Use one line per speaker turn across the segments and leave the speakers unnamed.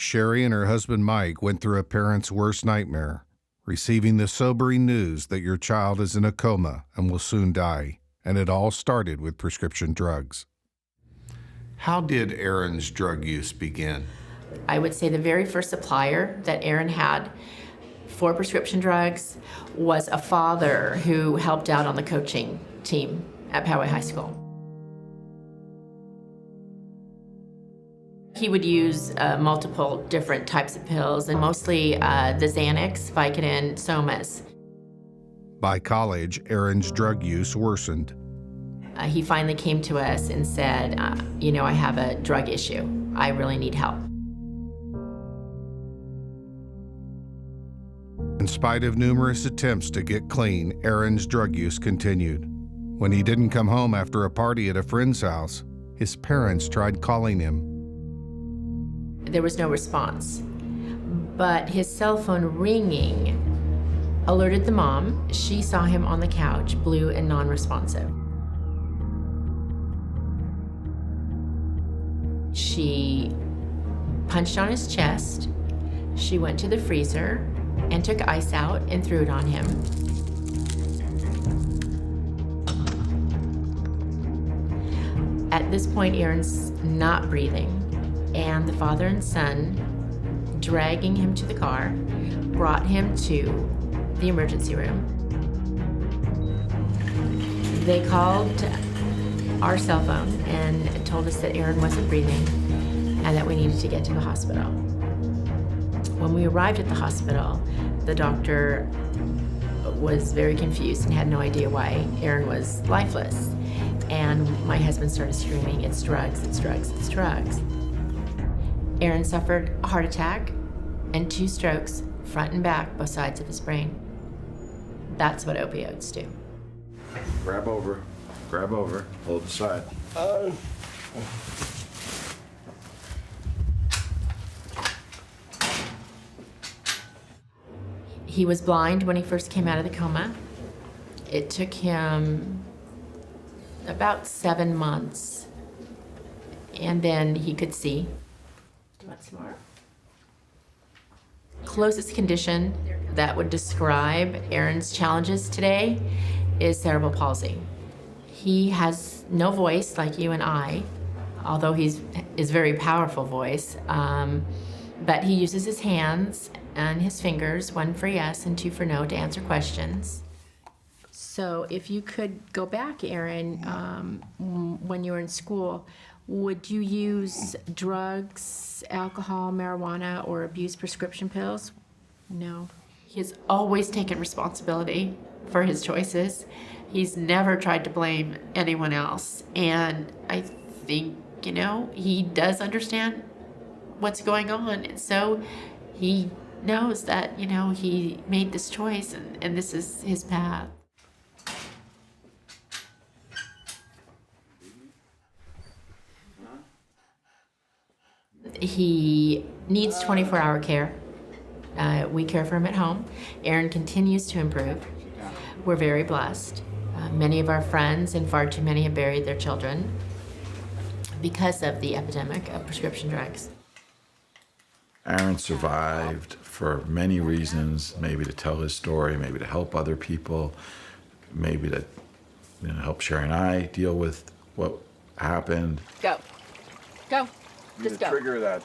Sherry and her husband Mike went through a parent's worst nightmare, receiving the sobering news that your child is in a coma and will soon die, and it all started with prescription drugs. How did Aaron's drug use begin?
I would say the very first supplier that Aaron had for prescription drugs was a father who helped out on the coaching team at Poway High School. He would use multiple different types of pills, and mostly the Xanax, Vicodin, Somas.
By college, Aaron's drug use worsened.
He finally came to us and said, I have a drug issue. I really need help.
In spite of numerous attempts to get clean, Aaron's drug use continued. When he didn't come home after a party at a friend's house, his parents tried calling him.
There was no response, but his cell phone ringing alerted the mom. She saw him on the couch, blue and non-responsive. She punched on his chest. She went to the freezer and took ice out and threw it on him. At this point, Aaron's not breathing, and the father and son, dragging him to the car, brought him to the emergency room. They called our cell phone and told us that Aaron wasn't breathing and that we needed to get to the hospital. When we arrived at the hospital, the doctor was very confused and had no idea why Aaron was lifeless. And my husband started screaming, "It's drugs, it's drugs, it's drugs." Aaron suffered a heart attack and 2 strokes, front and back, both sides of his brain. That's what opioids do.
Grab over, hold the side.
He was blind when he first came out of the coma. It took him about 7 months, and then he could see. What's more? Closest condition that would describe Aaron's challenges today is cerebral palsy. He has no voice like you and I, although his very powerful voice, but he uses his hands and his fingers, 1 for yes and 2 for no, to answer questions. So if you could go back, Aaron, when you were in school, would you use drugs, alcohol, marijuana, or abuse prescription pills? No. He's always taken responsibility for his choices. He's never tried to blame anyone else. And I think, he does understand what's going on. And so he knows that, he made this choice and this is his path. He needs 24-hour care. We care for him at home. Aaron continues to improve. We're very blessed. Many of our friends, and far too many, have buried their children because of the epidemic of prescription drugs.
Aaron survived for many reasons, maybe to tell his story, maybe to help other people, maybe to help Sherry and I deal with what happened.
Go. Just go.
Trigger that.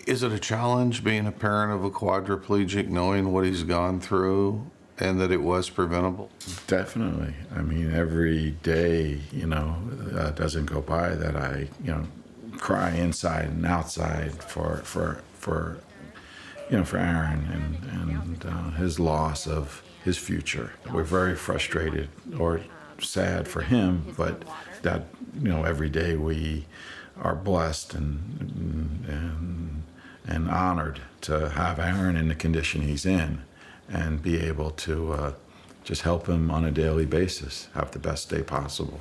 Is it a challenge being a parent of a quadriplegic, knowing what he's gone through and that it was preventable?
Definitely. I mean, every day, doesn't go by that I, cry inside and outside for Aaron and his loss of his future. We're very frustrated or sad for him, but that, every day we are blessed and honored to have Aaron in the condition he's in and be able to just help him on a daily basis have the best day possible.